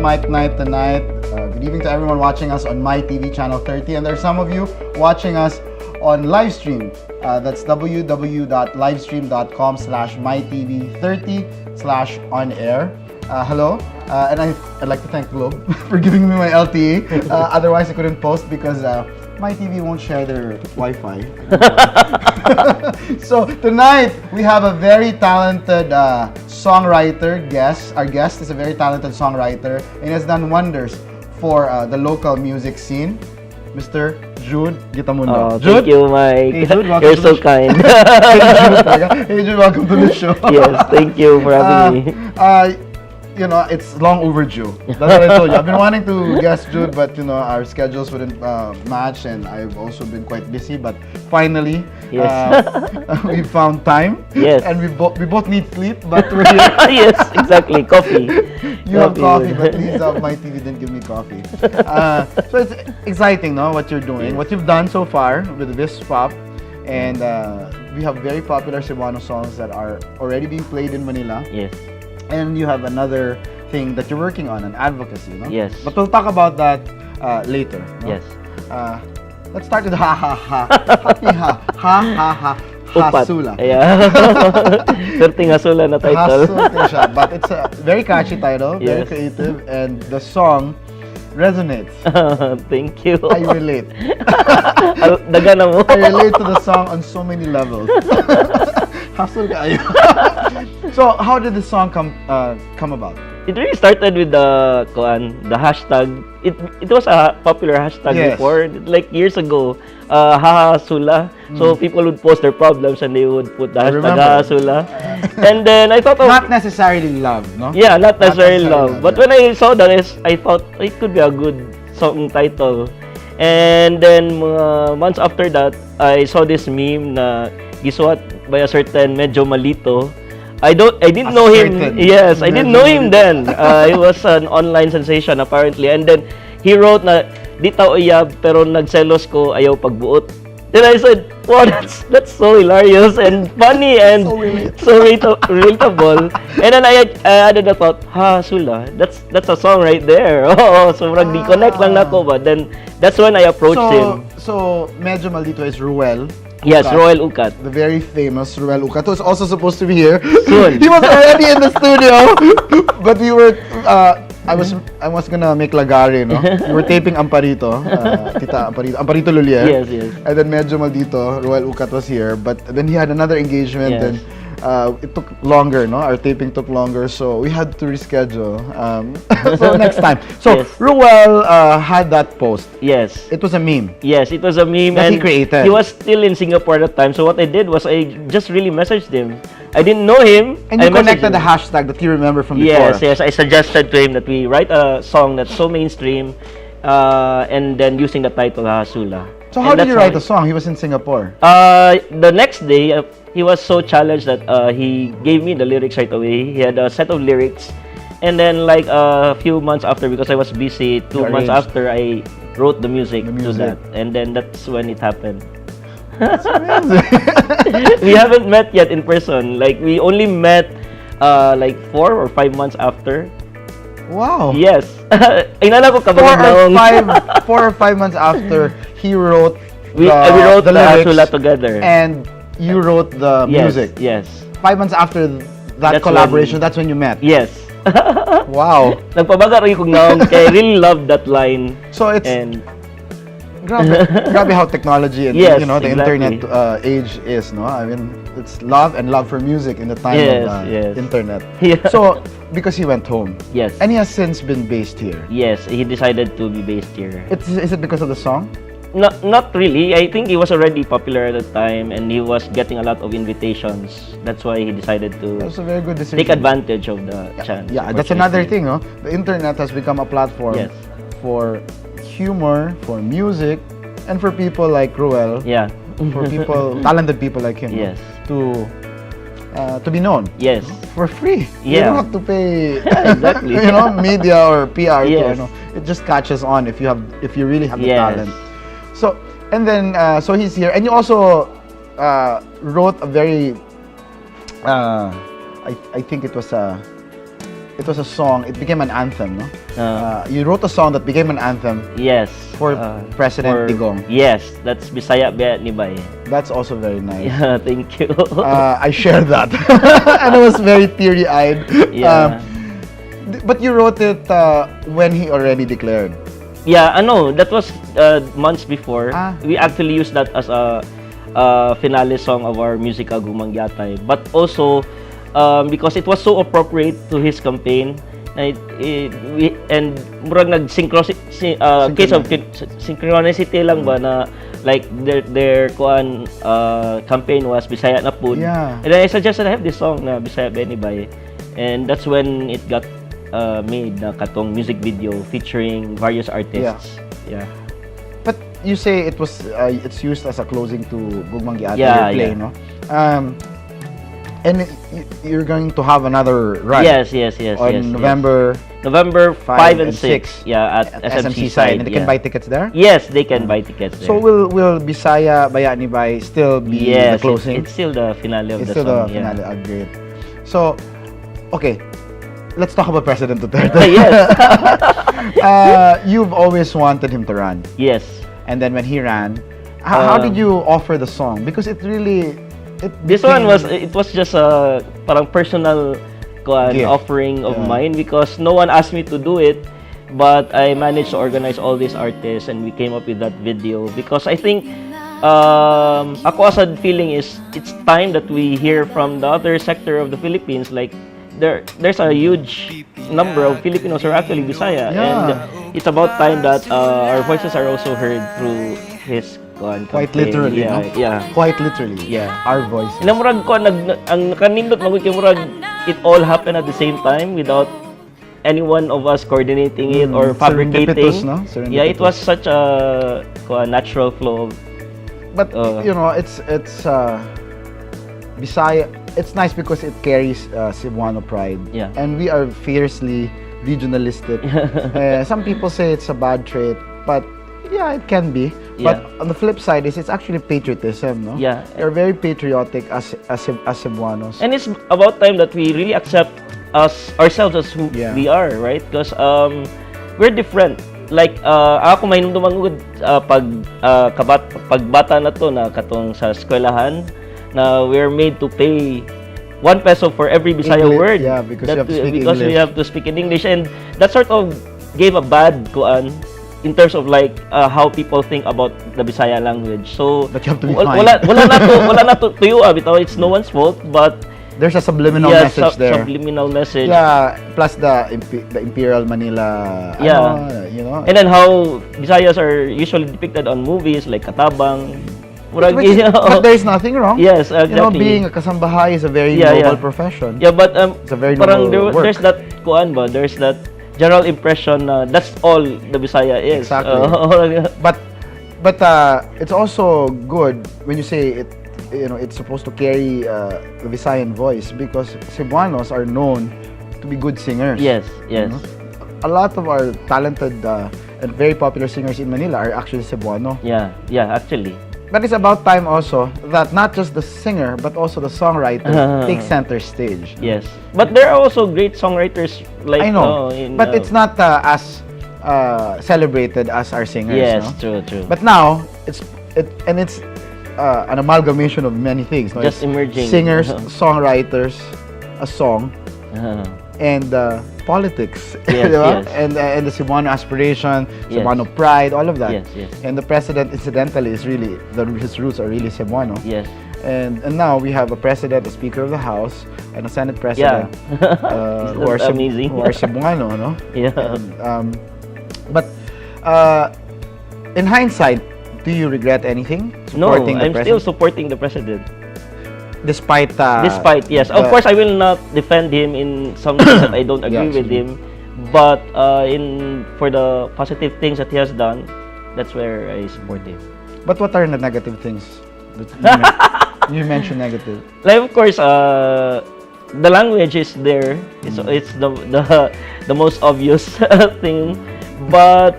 Mic Night tonight. Good evening to everyone watching us on My TV channel 30, and there's some of you watching us on live stream. That's www.livestream.com/mytv30/on-air. Hello, and I'd like to thank Globe for giving me my LTE. Otherwise, I couldn't post because My TV won't share their Wi-Fi. So tonight we have a very talented songwriter guest. Our guest is a very talented songwriter and has done wonders for the local music scene, Mr. Jude Gitamondoc. Oh, thank you, Mike. Hey, Jude, welcome You're to so the kind. Hey Jude, welcome to the show. Yes, thank you for having me. You know, it's long overdue. That's what I told you. I've been wanting to guest Jude, but you know, our schedules wouldn't match, and I've also been quite busy. But finally, Yes. we found time. Yes. And we both need sleep, but we're here. Yes, exactly. Coffee. You have coffee, but please, my TV didn't give me coffee. So it's exciting, no? What you're doing, what you've done so far with this pop, and we have very popular Cebuano songs that are already being played in Manila. Yes. And you have another thing that you're working on, an advocacy, no? Yes. But we'll talk about that later. No? Yes. Let's start with ha ha ha. Happy ha. Ha ha ha. Upat. Hasula. Yeah. Perting hasula na title. Hasula siya. But it's a very catchy title, very Yes. creative, and the song resonates. Thank you. I relate. Daga na mo. I relate to the song on so many levels. Hassle kayo. So, how did the song come about? It really started with the hashtag. It was a popular hashtag Yes. before, like years ago. Haha Sula. So people would post their problems and they would put the I hashtag remember. Haha Sula. And then I thought, Not necessarily love, no? yeah, not necessarily necessarily love. But yeah. when I saw that, I thought it could be a good song title. And then months after that, I saw this meme na gisuat by a certain medyo malito. I didn't know him. Certain Yes, I didn't know him Medyo then. He was an online sensation apparently. And then he wrote na di tao iyab pero nagselos ko ayaw pagbuot. Then I said, wow, that's so hilarious and funny and So relatable. And then I added the thought, ha, Sula, that's a song right there. Oh, so di connect lang nako, but then that's when I approached him. So, medyo maldito is Ruel. Yes, Ucat. Royal Ucat. The very famous Ruel Ucat, who is also supposed to be here. Soon. He was already in the studio, but we were. I was gonna make lagari, no? We were taping Amparito, Tita Amparito Lulier. Yes, yes. And then medyo maldito, Ruel Ucat was here, but then he had another engagement, Yes. and it took longer, no? Our taping took longer, so we had to reschedule. So next time. So Yes. Ruel had that post. Yes. It was a meme. Yes, it was a meme That and he created. he was still in Singapore at the time. So what I did was I just really messaged him. I didn't know him. And I you messaged connected him. the hashtag that you remember from before. Yes, yes. I suggested to him that we write a song that's so mainstream, and then using the title Hasula. So how did you write the song? He was in Singapore. The next day, he was so challenged that he gave me the lyrics right away. He had a set of lyrics, and then like a few months after, because I was busy, 2 months arranged. after, I wrote the music, The to music. that, and then that's when it happened. That's amazing. We haven't met yet in person. Like we only met like 4 or 5 months after. Wow. Yes. Inala ko kabagong 4 or 5 months after he wrote we wrote the lyrics, Hasula together. and you wrote the Yes, music. Yes. 5 months after that That's collaboration, when- that's when you met. Yes. Wow. Nagpabaga rin kong naong kaya I really love that line. So it's And grabe how technology and Yes, you know the exactly. internet age is, no? I mean, it's love for music in the time Yes, of yes. internet. Yeah. So because he went home, yes. and he has since been based here. Yes, he decided to be based here. Is it because of the song? Not really. I think he was already popular at the time and he was getting a lot of invitations. That's why he decided to That's a very good decision. take advantage of the chance. Yeah, that's another opportunity. thing, no? The internet has become a platform Yes. for humor, for music, and for people like Ruel, Yeah. for people, talented people like him, Yes. to be known Yes. for free. You Yeah. don't have to pay, Exactly. you know, media or PR. Yes. To, it just catches on if you really have the Yes. talent. So and then so he's here, and you also wrote a very, I think it was it was a song. It became an anthem, no? You wrote a song that became an anthem. Yes. For President Digong. Yes, that's Bisaya Biya ni Bay. That's also very nice. Yeah, thank you. I shared that, and I was very teary-eyed. Yeah. But you wrote it when he already declared. Yeah, that was months before. We actually used that as a finale song of our musical Gumangyatay. But also, because it was so appropriate to his campaign, and murag case of synchronicity lang ba na like their campaign was Bisaya na pud. Yeah. And then I suggested I have this song na Bisaya Beni Bay, and that's when it got made na katong music video featuring various artists. Yeah. But you say it was it's used as a closing to Gugmang Giate play, no? And you're going to have another run. Yes. On November 5 and 6. Yeah, at SMC side. And they can buy tickets there? Yes, they can buy tickets there. So will Bisaya Bayani Bay still be the closing? It's still the finale of the song. It's still the finale. Great. So, okay. Let's talk about President Duterte. Yes. You've always wanted him to run. Yes. And then when he ran, how did you offer the song? Because it really... This one was just a parang personal offering of mine, because no one asked me to do it, but I managed to organize all these artists and we came up with that video, because I think ako as a feeling is it's time that we hear from the other sector of the Philippines. Like there's a huge number of Filipinos who are actually Bisaya, and it's about time that our voices are also heard through his quite literally, no? Yeah. Quite literally. Yeah. Our voices. Na murag ko ang nakanindot magud kay murag it all happened at the same time without any one of us coordinating it or fabricating. No? Yeah, it was such a natural flow. But it's Bisaya. It's nice because it carries Cebuano pride. Yeah. And we are fiercely regionalistic. Some people say it's a bad trait, but yeah, it can be. But on the flip side is it's actually patriotism, no? Yeah. You're very patriotic as Cebuanos. And it's about time that we really accept ourselves as who we are, right? Because we're different. Like ako may nundumangud pagbata na to na katong sa eskwelahan na we're made to pay 1 peso for every Bisaya word. Yeah, because we have to speak in English, and that sort of gave a bad in terms of like how people think about the Bisaya language. So that you have to be fine. wala na to tuyo bitaw, it's no one's fault, but there's a subliminal message there. Subliminal message. Yeah, plus the Imperial Manila. And then how Bisayas are usually depicted on movies like Katabang. But there's nothing wrong. Yes, exactly. Being a kasambahay is a very noble profession. Yeah, but it's a very noble work. There's that there's that general impression that's all the Bisaya is. Exactly. But it's also good when you say it. It's supposed to carry the Visayan voice, because Cebuanos are known to be good singers. Yes. A lot of our talented and very popular singers in Manila are actually Cebuano. Yeah, actually. But it's about time also that not just the singer but also the songwriter takes center stage. Yes, but there are also great songwriters like I know, but it's not as celebrated as our singers. Yes, no? True. But now it's an amalgamation of many things. No? Just emerging. Singers, songwriters, a song, and politics. Yes. And the Cebuano aspiration, Cebuano pride, all of that. Yes. And the president, incidentally, is really his roots are really Cebuano. Yes. And now we have a president, a speaker of the house, and a senate president who are amazing. Who are Cebuano, no? Yeah. And, but in hindsight, do you regret anything? No, I'm still supporting the president. Despite yes, of course I will not defend him in some things that I don't agree with him, but for the positive things that he has done, that's where I support him. But what are the negative things that you mentioned? Negative, like of course the language is there. It's the most obvious thing, but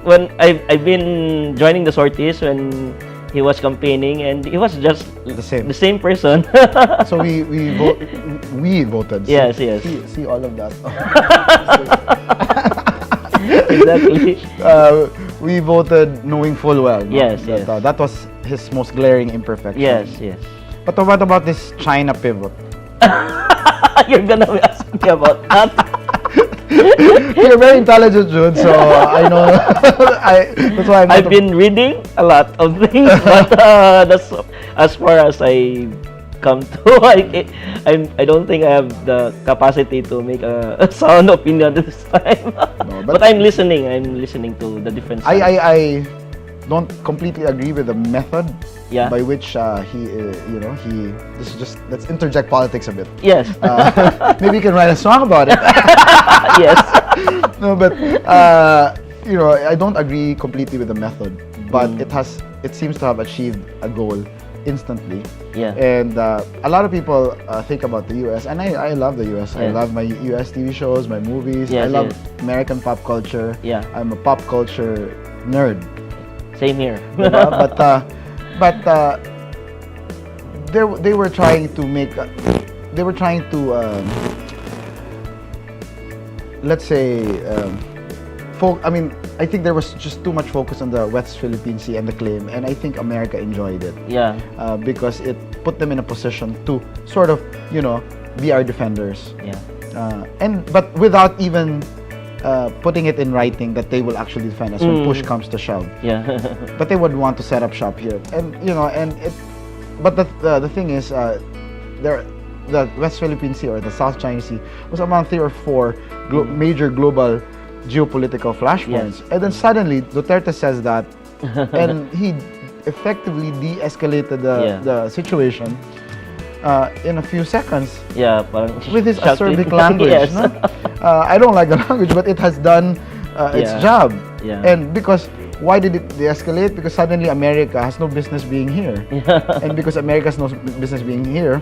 when I've been joining the sorties when he was campaigning, and he was just The same. the same person. So we voted. Yes, yes. See all of that. Exactly. We voted knowing full well. No? Yes, that, yes. That was his most glaring imperfection. Yes, yes. But what about this China pivot? You're gonna ask me about that. You're very intelligent, Jude. So I know. That's why I've been reading a lot of things, but that's as far as I come to. I don't think I have the capacity to make a sound opinion this time. No, but I'm listening. I'm listening to the different sides. I don't completely agree with the method Yeah. by which let's interject politics a bit. Yes. Maybe you can write a song about it. Yes. No, but I don't agree completely with the method, but it seems to have achieved a goal instantly. Yeah. And a lot of people think about the US, and I love the US. I Yeah. love my US TV shows, my movies. Yes, I love yes. American pop culture. Yeah. I'm a pop culture nerd. Same here. Diba? but they were trying to make let's say I think there was just too much focus on the West Philippine Sea and the claim, and I think America enjoyed it Yeah. because it put them in a position to sort of be our defenders, Yeah. but without even putting it in writing that they will actually defend us when push comes to shove. Yeah. But they would want to set up shop here, and but the thing is, the West Philippine Sea or the South China Sea was among 3 or 4 major global geopolitical flashpoints, and then suddenly Duterte says that, and he effectively de-escalated the situation in a few seconds. Yeah. Parang With his shocked acerbic it. language. Yes. No? I don't like the language, but it has done its Yeah. job. Yeah. And because, why did it de-escalate? Because suddenly America has no business being here. And because America has no business being here,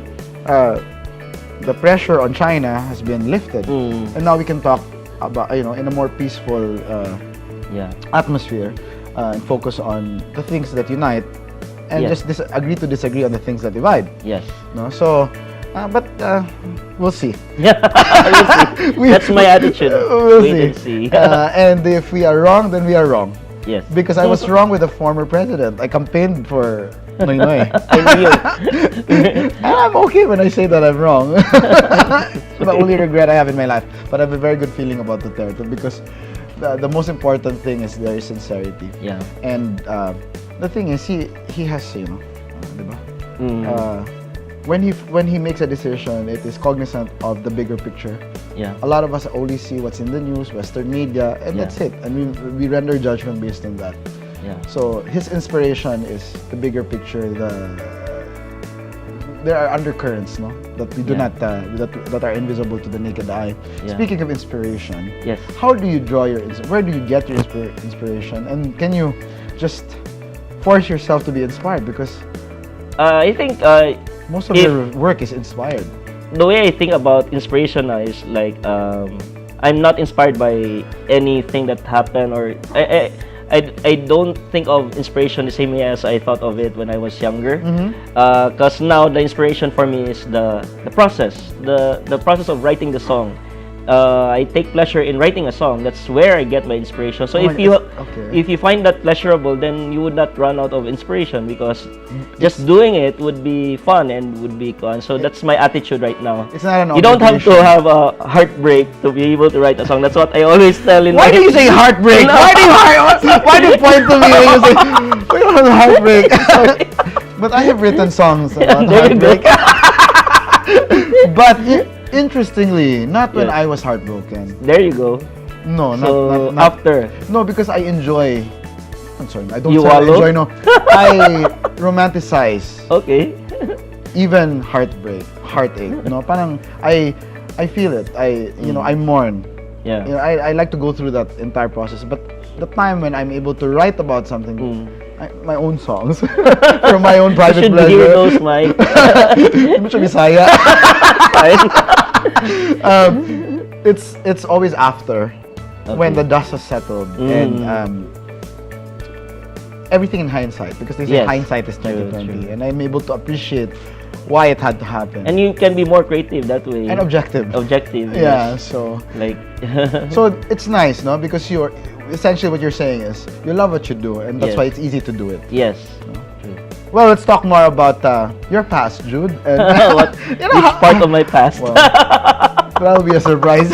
the pressure on China has been lifted. And now we can talk about, in a more peaceful Yeah. atmosphere and focus on the things that unite, and Yeah. just agree to disagree on the things that divide. Yes. No, so, but we'll see. Yeah. We'll see. That's my attitude. We'll Wait see. and see. And if we are wrong, then we are wrong. Yes. Because I was wrong with the former president. I campaigned for Noy Noy. I knew. And I'm okay when I say that I'm wrong. The only regret I have in my life. But I have a very good feeling about Duterte because the most important thing is their sincerity. Yeah. And the thing is, he has, diba? When he makes a decision, it is cognizant of the bigger picture. Yeah. A lot of us only see what's in the news, Western media, and Yeah. that's it. And we render judgment based on that. Yeah. So his inspiration is the bigger picture. There are undercurrents, no, that we do Yeah. not that are invisible to the naked eye. Yeah. Speaking of inspiration, Yes. how do you draw where do you get your inspiration, and can you just force yourself to be inspired? Because I think most of your work is inspired. the way I think about inspiration now is like I'm not inspired by anything that happened, or I don't think of inspiration the same way as I thought of it when I was younger. Because now the inspiration for me is the process, the process of writing the song. I take pleasure in writing a song. That's where I get my inspiration. So Oh, if you find that pleasurable, then you would not run out of inspiration, because just doing it would be fun and would be fun. So that's my attitude right now. It's not an You don't have to obligation. have a heartbreak to be able to write a song. That's what I always tell in Why my... do you say heartbreak? No. Why do you point to me when you say we don't have heartbreak? But I have written songs about There you go. heartbreak. But interestingly, not when Yeah. I was heartbroken. There you go. No, So not after, no, because I enjoy. I'm sorry, I don't You say I wallow? enjoy. No, I romanticize okay. even heartache. No, parang I feel it. I mourn. Yeah. I like to go through that entire process. But the time when I'm able to write about something, my own songs from my own You private should hear pleasure. those, Mike. Hindi mo siya Bisaya. Fine. It's always after when the dust has settled, and everything in hindsight because they say Yes. hindsight is True, 2020, true. and I'm able to appreciate why it had to happen And you can be more creative that way. and objective. Objective. Yeah, Yes. so Like. so it's nice, no? Because you're essentially what you're saying is you love what you do, and that's Yes. why it's easy to do it. Yes. No? True. Well, let's talk more about your past, Jude. And, What? you know, Which part of my past? Well, that'll be a surprise.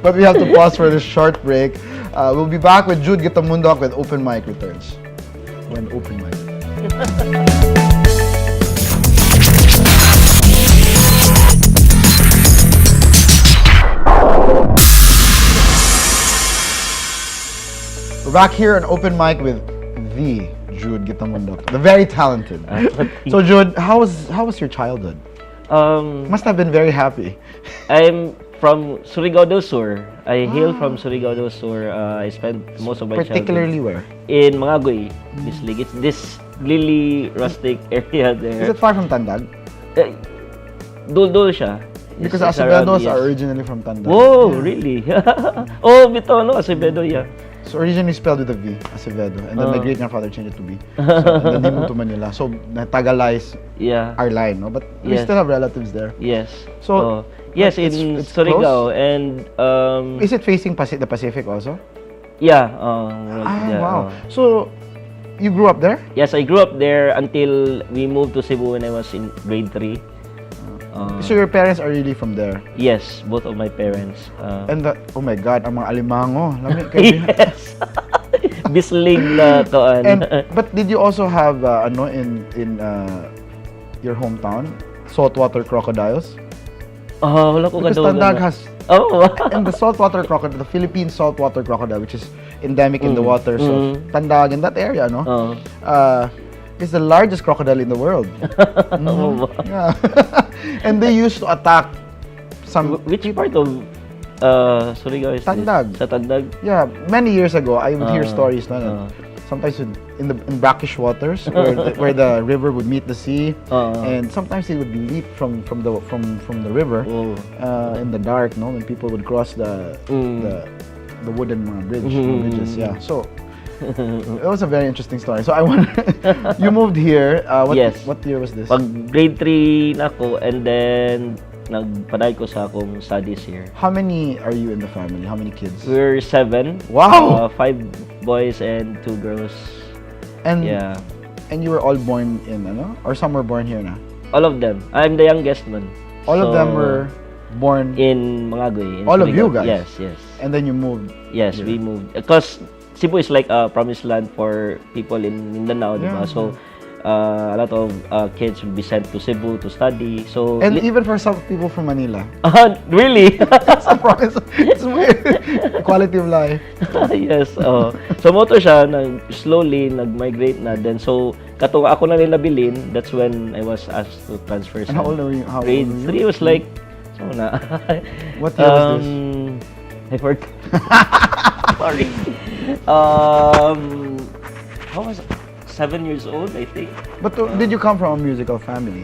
But we have to pause for this short break. We'll be back with Jude Gitamondoc with Open Mic returns. When Open Mic. We're back here on Open Mic with the Jude Gitamondoc, the very talented. So Jude, how was your childhood? Must have been very happy. I'm from Surigao del Sur. I hail from Surigao del Sur. I spent most of my Particularly childhood where? in Mangagoy, Bislig. It's this really rustic area Is there. it far from Tandag? Dul siya. Because It's around, Acevedos yes. are originally from Tandag. Whoa, Yeah. really? Oh, bito, no? Acevedo, yeah. So originally spelled with a V, Acevedo, and then my great grandfather changed it to B. So, and then they moved to Manila. So natagalize Yeah. our line, no? But we Yes. still have relatives there. Yes. So, yes, it's- in it's Surigao. close? And, Is it facing the Pacific also? yeah. Yeah, Wow. So you grew up there? Yes, I grew up there until we moved to Cebu when I was in grade 3. So your parents are really from there? Yes, both of my parents. And oh my God, ang mga alimango. Lami, kayo- Yes. Bislig na toan. And but did you also have in your hometown saltwater crocodiles? Wala ko Because kadaugan Tandag na. has Oh, and the saltwater crocodile, the Philippine saltwater crocodile, which is endemic in the waters of Mm. Tandag in that area, no? Is the largest crocodile in the world. Oh, Yeah. And they used to attack some which part of Surigao is this? Tandag. Sa Tandag? Yeah, many years ago I would hear stories na uh. sometimes in brackish waters where the river would meet the sea, and sometimes they would leap from the river in the dark, no, when people would cross the wooden bridges. Yeah, so it was a very interesting story. So I want you moved here. Yes. What year was this? Pag grade 3 na ako, and then nagpaday ko sa akong studies here. How many are you in the family? How many kids? We're 7. Wow! 5 boys and 2 girls. And Yeah. and you were all born in or some were born here na? All of them. I'm the youngest one. All of So, them were born in Mangagoy. in All of you Surigao. guys? Yes. and then you moved. Yes, here. we moved. Because Cebu is like a promised land for people in Mindanao, Yeah. diba? So, a lot of kids will be sent to Cebu to study. So, And even for some people from Manila. really? Sa province, it's weird. Quality of life. Yes. So, moto siya, slowly nag-migrate na. Then, so, katong ako na nila bilin, that's when I was asked to transfer And sa how old are you? grade 3 was like, so na. What year was this? I forgot. Sorry. How was it? 7 years old, I think. But did you come from a musical family?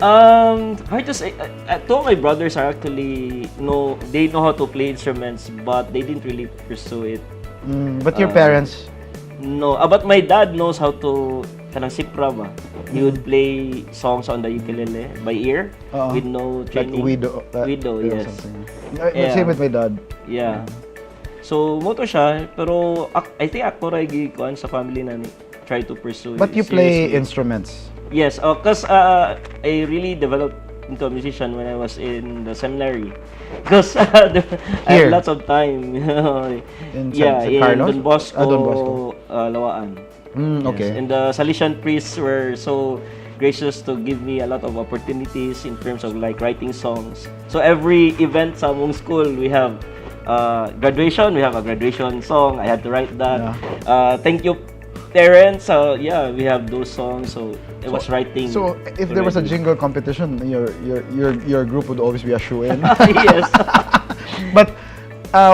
Hard to say. Two of my brothers are actually they know how to play instruments, but they didn't really pursue it. But your parents? No, but my dad knows how to kanang sipra ba. He would play songs on the ukulele by ear with no Like training. Widow, or yes. something. Yeah. Same with my dad. Yeah. So moto siya, pero I think ako ray gikuan sa family na try to pursue. But you play seriously. instruments. Yes, because I really developed into a musician when I was in the seminary. Because I Here? had lots of time. In Yeah, San in Carlos? Don Bosco, Don Bosco. Lawaan. Okay. Yes. And the Salesian priests were so gracious to give me a lot of opportunities in terms of like writing songs. So every event sa among school, we have graduation. We have a graduation song. I had to write that. Thank you, parents. Yeah, we have those songs. So I was writing. So if there was a already. jingle competition, your group would always be a shoe-in. Yes. But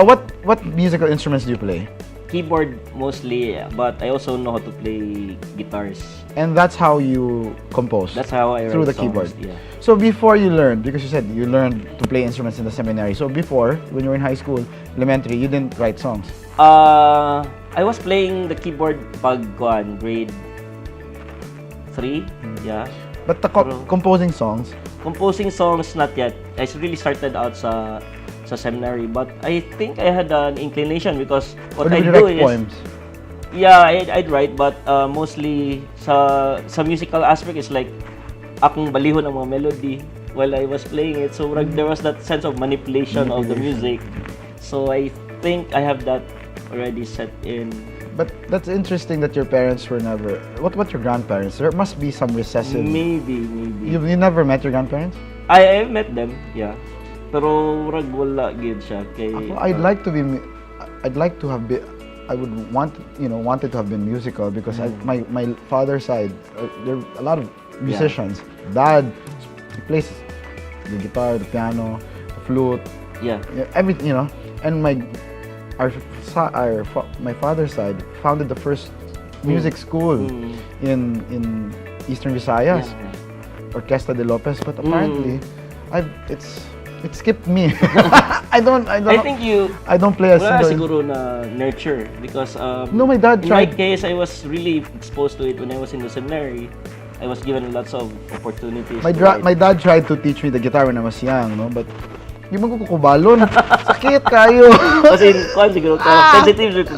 what musical instruments do you play? Keyboard mostly, but I also know how to play guitars. And that's how you compose. That's how I write through the songs, keyboard. Yeah. So before you learned, because you said you learned to play instruments in the seminary. So before, when you were in high school, elementary, you didn't write songs. I was playing the keyboard pag grade 3. Yeah. But the composing songs? Composing songs, not yet. I really started out sa seminary, but I think I had an inclination because what I do is poems? Yeah, I'd write, but mostly sa musical aspect is like akong balihon ang mga melody while I was playing it. So there was that sense of manipulation of the music. So I think I have that already set in. But that's interesting that your parents were never. What about your grandparents? There must be some recessive. Maybe. You never met your grandparents? I met them, yeah. Pero rag wala gid siya kay. I'd like to have been. I would wanted to have been musical because my father's side, there are a lot of musicians. Yeah. Dad plays the guitar, the piano, the flute. Yeah. Everything, and my father's side founded the first music school in Eastern Visayas, Orquesta de Lopez. But apparently, it skipped me. I don't play a single. Siguro na nurture because no, my dad tried. In my case, I was really exposed to it when I was in the seminary. I was given lots of opportunities. My dad tried to teach me the guitar when I was young, but di man ko kukubalon. Sakit kayo. Kasi siguro sensitive to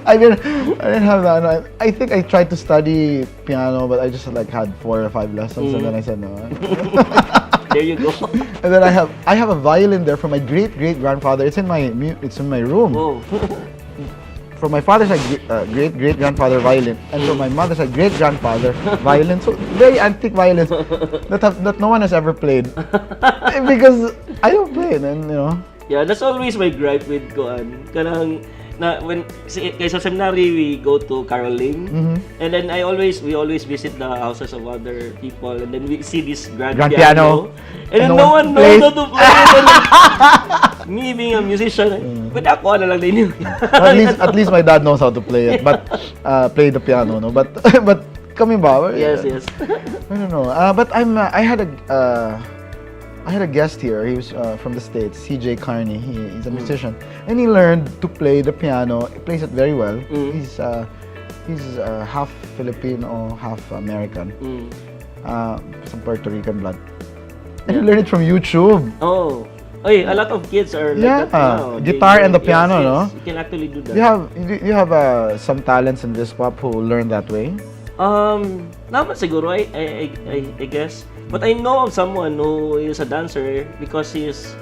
I didn't have that. I think I tried to study piano, but I just had 4 or 5 lessons, and then I said no. There you go. And then I have a violin there from my great grandfather. It's in my room. Oh. From my father's side, great grandfather violin, and from my mother's side, great grandfather violin. So very antique violins that no one has ever played because I don't play it, and Yeah, that's always my gripe with Koan. Kanang when kaysa seminary we go to caroling, and then we always visit the houses of other people, and then we see this grand piano, and then no one knows how to play it. Me being a musician, but ako na lang din yun. At least my dad knows how to play it, but play the piano, no. But coming back, yes. I don't know. But I had a guest here. He was from the States, CJ Carney. He's a musician, and he learned to play the piano. He plays it very well. He's half Filipino, half American, some Puerto Rican blood. And he learned it from YouTube. Oh, a lot of kids are like that now. Guitar and the piano, yes. no? You can actually do that. You have some talents in this pop who learn that way. Naman siguro, I guess. But I know of someone who is a dancer because he's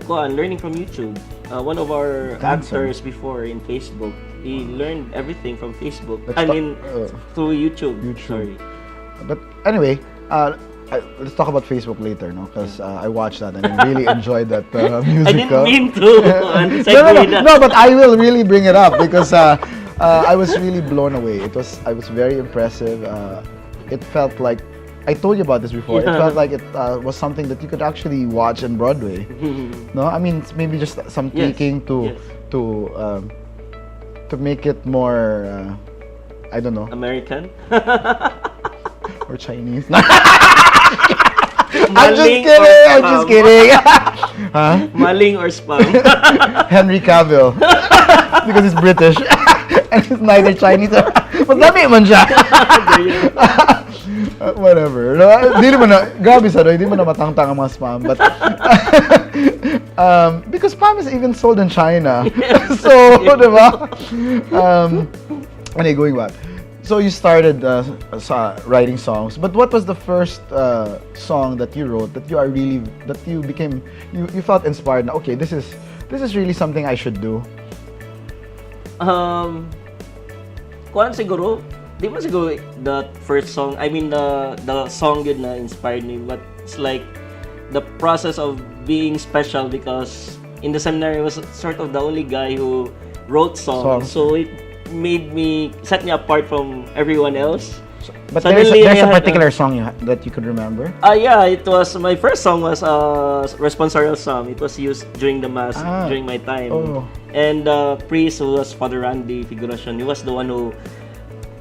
learning from YouTube. One of our actors before in Facebook, he learned everything from Facebook. Through YouTube. Sorry. But anyway, let's talk about Facebook later, no? Because I watched that and I really enjoyed that musical. I didn't mean to. No, but I will really bring it up because I was really blown away. I was very impressive. It felt like, I told you about this before. It felt like it was something that you could actually watch on Broadway. No, I mean it's maybe just some tweaking to make it more, I don't know, American or Chinese. I'm just kidding. Huh? Maling or spam? Henry Cavill, because he's British and he's neither Chinese. But dami man siya. Whatever. Di naman grabe sa hindi mo na matangtang ang mga spam. But because spam is even sold in China. So, diba? Anyway, going back. So you started writing songs, but what was the first song that you wrote that you felt inspired? Okay, this is really something I should do. Siguro, di ba siguro the first song, I mean the song yun na inspired me, but it's like the process of being special because in the seminary I was sort of the only guy who wrote songs. So it set me apart from everyone else. But there's a particular song that you could remember? Yeah, it was, my first song was Responsorial Psalm. It was used during the Mass, during my time. Oh. And the priest, who was Father Randy Figuracion, he was the one who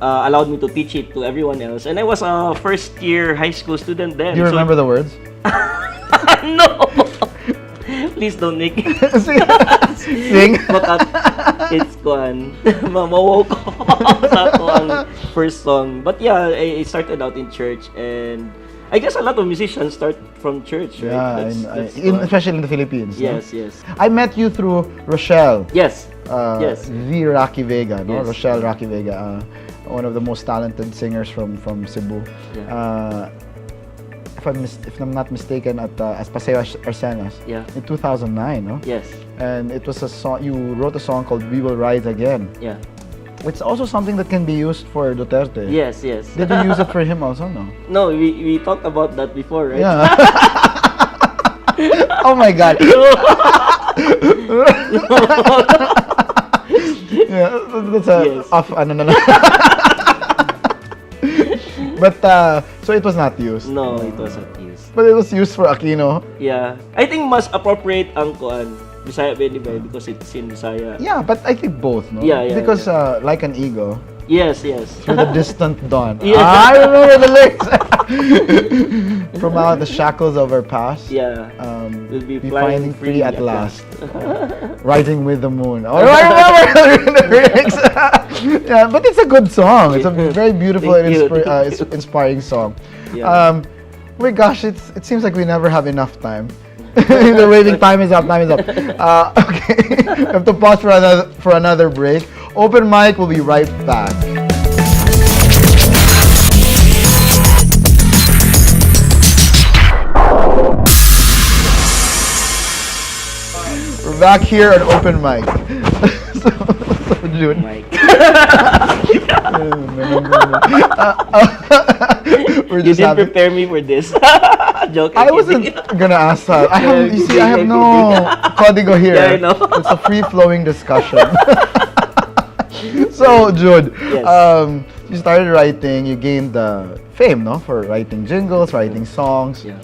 allowed me to teach it to everyone else. And I was a first year high school student then. Do you remember the words? No! Please don't make it. Sing. It's kuan. Mamawo ko sa ako ang first song. But yeah, I started out in church, and I guess a lot of musicians start from church, right? Yeah, That's especially in the Philippines. yes, no? yes. I met you through Rochelle. Yes. Yes. The Rocky Vega, no? Yes. Rochelle Rocky Vega, one of the most talented singers from Cebu. Yeah. If I'm not mistaken, at Paseo Arcenas Yeah. in 2009, no? Yes. And it was a song. You wrote a song called "We Will Rise Again." Yeah. It's also something that can be used for Duterte. Yes, yes. Did you use it for him also? No. No, we talked about that before, right? Yeah. Oh my God. Yeah, that's a Yes. off. Ano na lang. But so it was not used. No, it wasn't used. But it was used for Aquino. Yeah. I think mas appropriate ang kuan Bisaya Benibay because it's in Bisaya. Yeah, but I think both, no? Yeah, yeah, Because like an ego, Yes, yes. through the distant dawn. Yeah. I remember the lyrics. From out the shackles of our past. Yeah. We'll be finding flying free at free at last. Rising with the moon. Oh, I remember the lyrics. Yeah, but it's a good song. It's a very beautiful and Thank you. inspiring song. Yeah. My gosh, it seems like we never have enough time. The waiting time is up. Time is up. Okay, we have to pause for another break. Open mic. We'll be right back. We're back here at open mic. so Jude. Mike. We're You just didn't having. prepare me for this. Joke. I wasn't gonna ask that. I have, you see, I have no código here. Yeah, I know. It's a free-flowing discussion. So, Jude, Yes. you started writing. You gained fame, no, for writing jingles, writing songs. Yeah.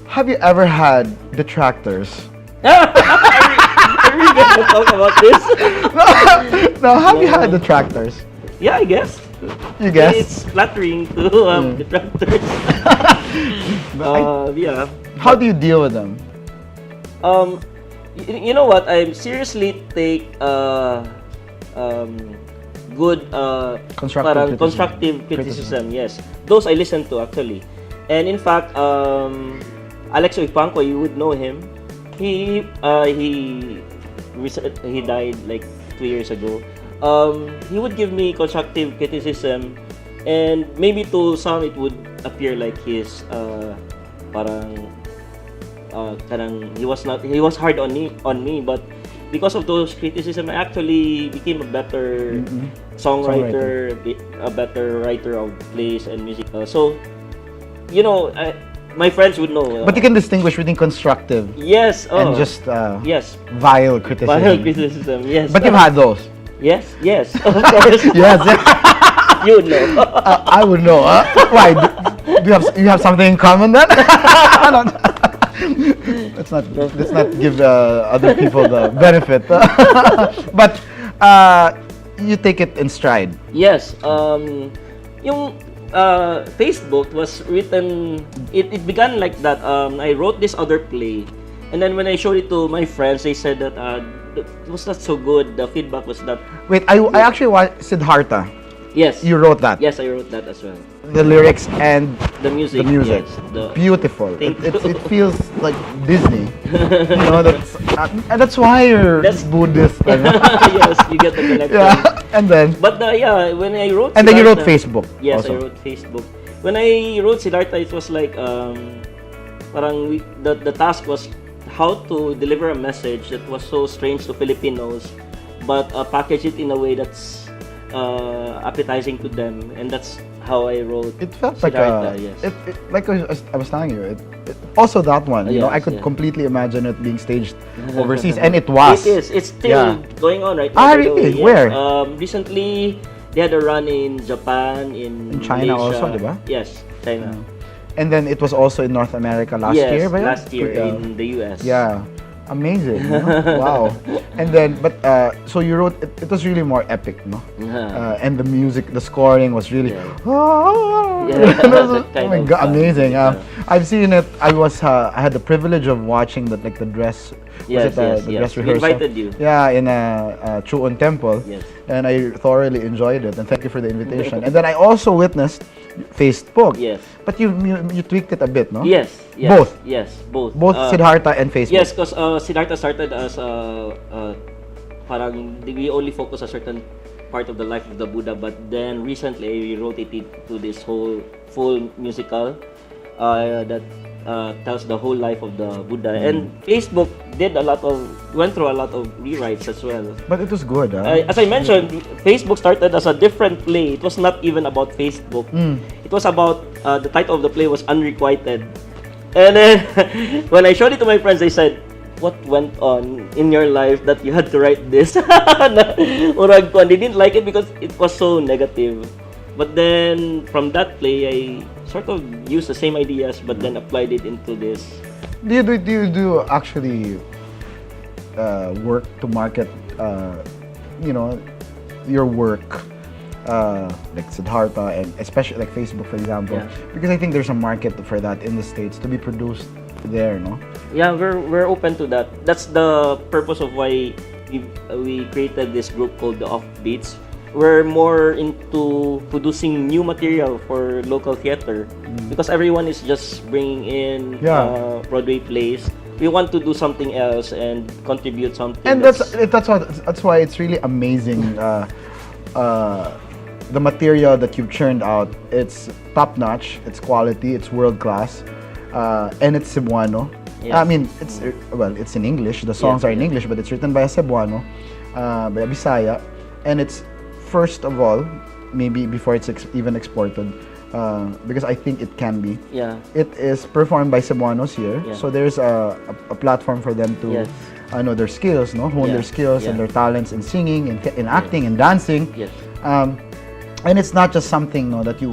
Have you ever had detractors? Are we gonna talk about this? No, have you had detractors? Yeah, I guess. You guess? It's flattering to detractors. Yeah. How do you deal with them? You know what? I seriously take good constructive criticism. Yes, those I listen to actually, and in fact, Alex Oipanco, you would know him. He died like 2 years ago. He would give me constructive criticism, and maybe to some it would appear like he's parang he was hard on me, but because of those criticism I actually became a better songwriter, a better writer of plays and music. So you know, my friends would know. But you can distinguish between constructive Yes. and just yes. vile criticism. Vile criticism. Yes. But you've had those. Yes. Yes. Of course. Yes. You know. I would know. Why? Do you have something in common then? Let's not give other people the benefit. But you take it in stride. Yes. Yung Facebook was written. It began like that. I wrote this other play, and then when I showed it to my friends, they said that it was not so good. The feedback was not. Wait, I actually watched Siddhartha. Yes. You wrote that. Yes, I wrote that as well. The lyrics and The music. the music. Yes, Beautiful. Thank It you. feels like Disney. You know, that's why you're That's- Buddhist. Yes, you get the connection. Yeah. And then Yeah, when I wrote. you wrote Siddhartha- Facebook. Yes, also. I wrote Facebook. When I wrote Siddhartha, it was like parang the task was how to deliver a message that was so strange to Filipinos, but package it in a way that's appetizing to them, and that's how I wrote. It felt like Siddhartha, yes. like I was telling you. Also that one, you know, I Yes, could yeah. completely imagine it being staged overseas, and it was. It is. It's still going on right now. Ah, by the really? way, yes. Where? Recently, they had a run in Japan, in China Malaysia. also, diba? Yes, China. And then it was also in North America last Yes, year, ba yun? last year in the US. Yeah, amazing. You know? Wow. And then, but so you wrote it was really more epic, no? And the music, the scoring was really. Yeah. Oh Yeah, my kind of god, fun. amazing. Yeah. I've seen it. I had the privilege of watching the dress. Yes, was it the dress rehearsal? We invited you. Yeah, in Chuon Temple. Yes. And I thoroughly enjoyed it. And thank you for the invitation. And then I also witnessed Facebook. Yes. But you tweaked it a bit, no? Yes. Both. Yes, both. Both Siddhartha and Facebook. Yes, because Siddhartha started as parang we only focus a certain part of the life of the Buddha, but then recently we rotated to this whole full musical that tells the whole life of the Buddha. And Facebook went through a lot of rewrites as well. But it was good, As I mentioned, Facebook started as a different play. It was not even about Facebook. It was about the title of the play was Unrequited. And then when I showed it to my friends, they said, "What went on in your life that you had to write this?" They didn't like it because it was so negative. But then from that play, I sort of used the same ideas, but then applied it into this. Do you actually work to market, your work, like Siddhartha, and especially like Facebook, for example? Yeah. Because I think there's a market for that in the States to be produced there, no? Yeah, we're open to that. That's the purpose of why we created this group called the Offbeats. We're more into producing new material for local theater because everyone is just bringing in Broadway plays. We want to do something else and contribute something. And that's why it's really amazing. The material that you've churned out, it's top notch, it's quality, it's world class, and it's Cebuano. Yes. I mean, it's in English. The songs are in English, but it's written by a Cebuano, by a Bisaya, and it's first of all, maybe before it's even exported, because I think it can be. Yeah. It is performed by Cebuanos here, Yeah. so there's a platform for them to know their skills, hone their skills and their talents in singing, in acting, in dancing. Yes. And it's not just something that you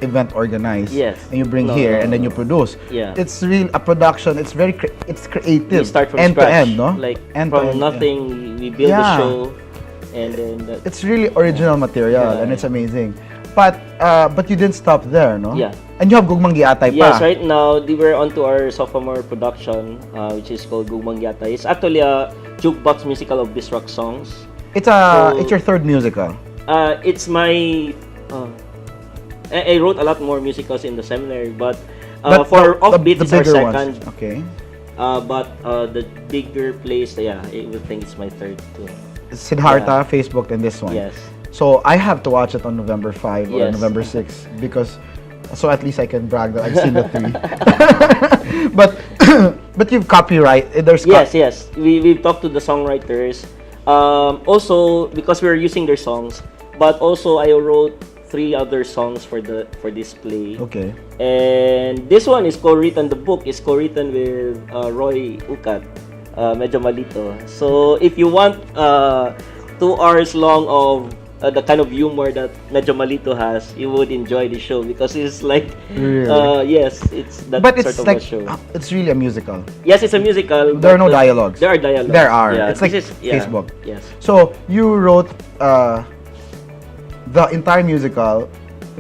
event organize and you bring here and then you produce. Yeah. It's real a production. It's very it's creative. We start from end scratch. to end, no? Like end to from end, nothing, we build the show, and then it's really original material and it's amazing. But you didn't stop there, no? Yeah. And you have Gugmang Giatay pa. Yes, right now we're onto our sophomore production, which is called Gugmang Giatay. It's actually a jukebox musical of Bisrock songs. It's your third musical. It's my. I wrote a lot more musicals in the seminary, but for Offbeat it's our second. Ones. Okay. But the bigger plays, I would think it's my third too. Siddhartha, Facebook, and this one. Yes. So I have to watch it on November 5 or Yes. November 6 because so at least I can brag that I've seen the three. but you've copyright. There's Yes. We've talked to the songwriters. Also because we're using their songs, but also I wrote 3 other songs for this play. Okay. And this one is co-written. The book is co-written with Roy Ucat. Medyo malito. So if you want 2 hours long of the kind of humor that Medyo Malito has, you would enjoy the show because it's like yes, it's that But sort it's of like a show. it's really a musical. Yes, it's a musical. There are no dialogues. There are dialogues. There are. Yeah, it's like this is- Facebook. Yes. So you wrote the entire musical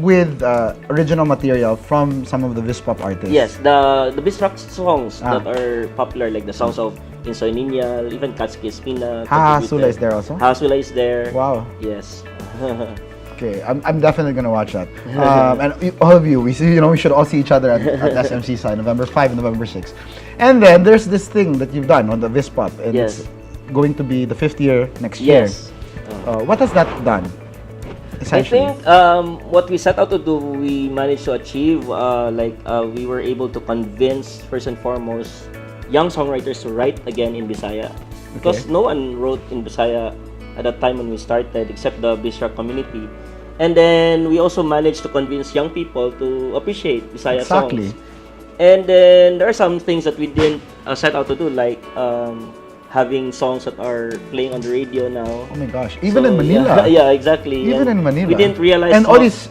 with original material from some of the Vispop artists. Yes, the Bisrock songs that are popular, like the songs of Insoy Niña, even Katsuki Espina. Ha Sula is there also? Ha Sula is there. Wow. Yes. Okay, I'm definitely gonna watch that. And all of you, we should all see each other at SMC side, November 5 and November 6. And then there's this thing that you've done on the Vispop, and Yes. it's going to be the 5th year next Yes. year. What has that done? I Essentially. think what we set out to do, we managed to achieve. We were able to convince, first and foremost, young songwriters to write again in Bisaya. Because no one wrote in Bisaya at that time when we started, except the Bisrock community. And then we also managed to convince young people to appreciate Bisaya songs. And then there are some things that we didn't set out to do, like having songs that are playing on the radio now. Oh my gosh! Even in Manila. Yeah, exactly. Even in Manila. We didn't realize. And all these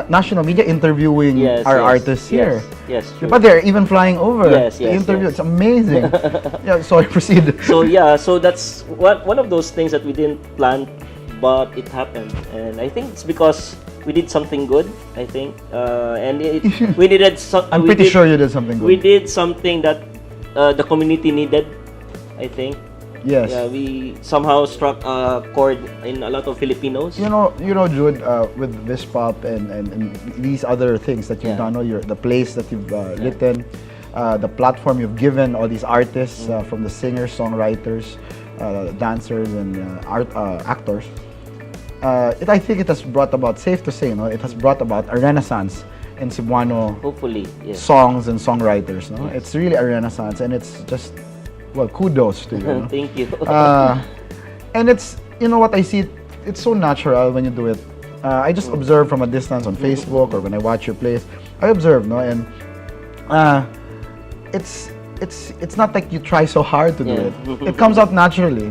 national media interviewing our artists here. Yes, true. But they're even flying over to interview. It's amazing. Yeah, sorry, proceed. So that's one of those things that we didn't plan, but it happened. And I think it's because we did something good, I think, and we needed. I'm pretty sure you did something good. We did something that the community needed, I think. Yes. Yeah, we somehow struck a chord in a lot of Filipinos. You know, Jude, with this pop and these other things that you've done, the place that you've written, the platform you've given all these artists, from the singers, songwriters, dancers, and actors. I think it has brought about, safe to say, it has brought about a renaissance in Cebuano Hopefully, yes. songs and songwriters. It's really a renaissance, and it's just, well, kudos to you. Thank you. And it's, what I see, it's so natural when you do it. I just observe from a distance on Facebook or when I watch your plays. I observe, and it's not like you try so hard to do it. It comes out naturally,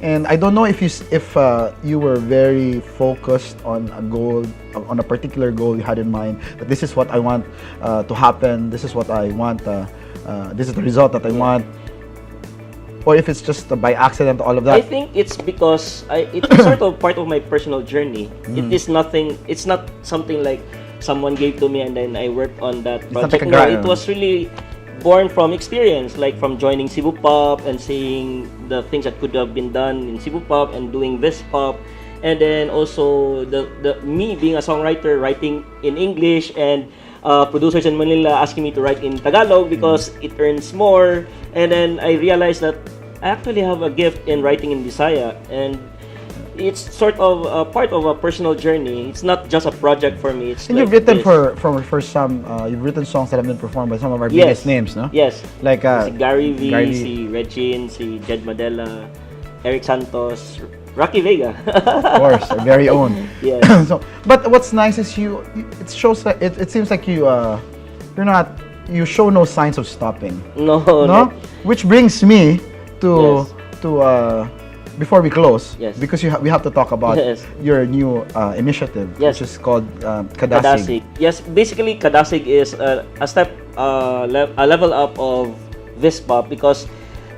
And I don't know if you were very focused on a goal, on a particular goal you had in mind, that this is what I want to happen, this is what I want, this is the result that I want. Or if it's just by accident, all of that. I think it's because it's sort of part of my personal journey. It is nothing. It's not something like someone gave to me and then I worked on that project. No, it was really born from experience, like from joining Cebu Pop and seeing the things that could have been done in Cebu Pop and doing this pop, and then also the me being a songwriter, writing in English, and producers in Manila asking me to write in Tagalog because it earns more. And then I realized that I actually have a gift in writing in Bisaya, and it's sort of a part of a personal journey. It's not just a project for me. It's and like you've written for some, you've written songs that have been performed by some of our biggest names, no? Yes. Like si Gary V, si Regine, si Jed Madela, Eric Santos, Rocky Vega. Of course, our very own. Yes. So, but what's nice is it shows that it seems like you show no signs of stopping. No. Which brings me to before we close, because we have to talk about your new initiative, which is called Kadasig. Yes, basically Kadasig is a step, a level up of Vispop, because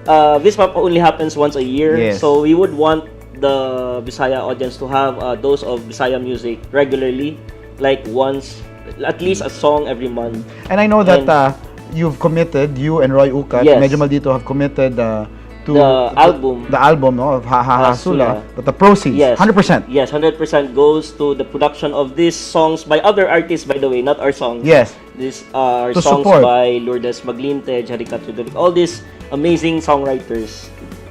Vispop only happens once a year. So we would want the Bisaya audience to have a dose of Bisaya music regularly, like once, at least a song every month. And I know that you've committed, you and Roy Ucat, Medyo Maldito have committed to the album of Ha Ha Ha Sula, but the proceeds, 100%. Yes, 100% goes to the production of these songs by other artists, by the way, not our songs. Yes. These are songs support by Lourdes Maglinte, Jarica Tudulik, all these amazing songwriters.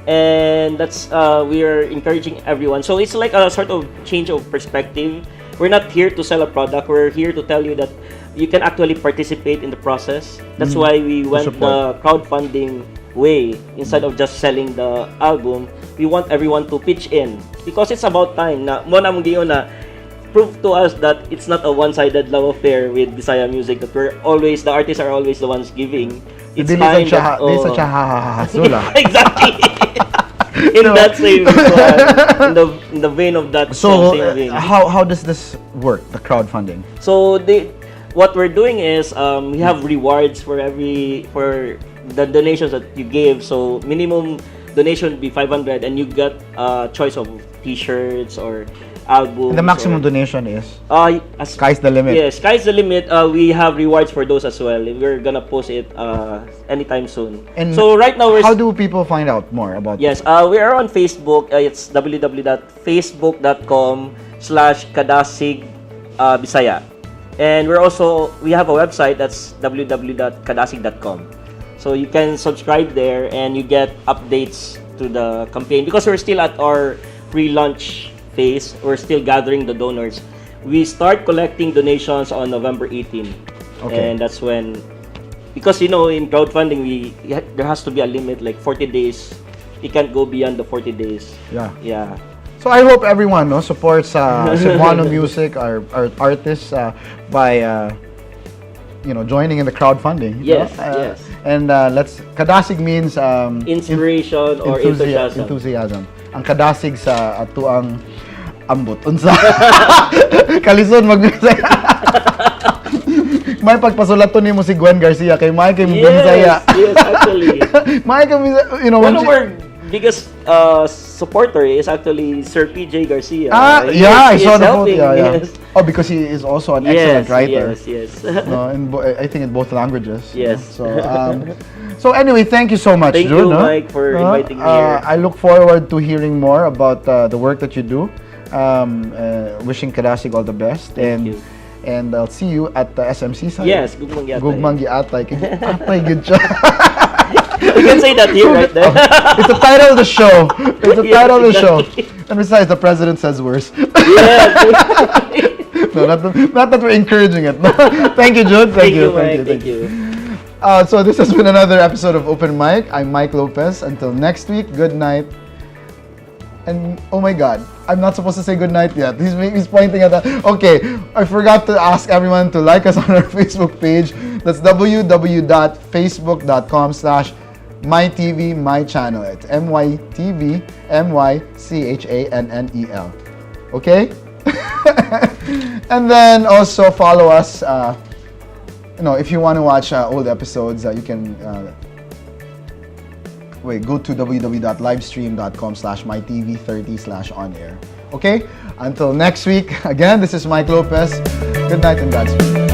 And that's, we are encouraging everyone. So it's like a sort of change of perspective. We're not here to sell a product. We're here to tell you that you can actually participate in the process. That's why we went the crowdfunding way instead of just selling the album. We want everyone to pitch in, because it's about time na mo na prove to us that it's not a one-sided love affair with Bisaya music, that the artists are always the ones giving. It's time that, exactly. In that same in the vein of that same vein. How does this work, the crowdfunding? So what we're doing is we have rewards for the donations that you give. So minimum donation would be 500, and you get a choice of t-shirts or albums. And the maximum donation is? Sky's the limit. Yeah, sky's the limit. We have rewards for those as well. We're gonna post it anytime soon. And so right now, how do people find out more about this? We are on Facebook. It's www.facebook.com/kadasig Bisaya. And we have a website that's www.kadasig.com. So you can subscribe there and you get updates to the campaign, because we're still at our pre-launch phase. We're still gathering the donors. We start collecting donations on November 18. Okay. And that's when, because in crowdfunding there has to be a limit, like 40 days. You can't go beyond the 40 days. Yeah. So I hope everyone supports Cebuano music, our artists, by joining in the crowdfunding. Yes. And Kadasig means inspiration or enthusiasm. Ang kadasig sa atuang ambot unsa kalison magbisaya. May pagpasulat to nimo si Gwen Garcia kay may kay Bisaya. Yes, actually. May kay one of our biggest supporter is actually Sir PJ Garcia. Yeah, I He saw is the photo. helping, Yeah, yeah. yes. Oh, because he is also an excellent writer. Yes. No, I think in both languages. Yes. So anyway, thank you so much, Thank Jude. you, Mike, for inviting me here. I look forward to hearing more about the work that you do. Wishing Karasig all the best. Thank you. And I'll see you at the SMC side. Yes, Gugmang Yatay. Gugmang Atay. Atay, good job. You can say that here, right there. It's the title of the show. It's the Yes, title of the show. exactly. And besides, the president says worse. Yes. No, not that we're encouraging it. Thank you, Jude. Thank you, Mike. Thank you. So this has been another episode of Open Mic. I'm Mike Lopez. Until next week, good night. And oh my God, I'm not supposed to say good night yet. He's pointing at that. Okay, I forgot to ask everyone to like us on our Facebook page. That's www.facebook.com/mytvmychannel. It's MYTVMYCHANNEL. Okay? And then also follow us. If you want to watch old episodes, you can go to www.livestream.com/mytv30/onair. Okay? Until next week, again, this is Mike Lopez. Good night and Godspeed.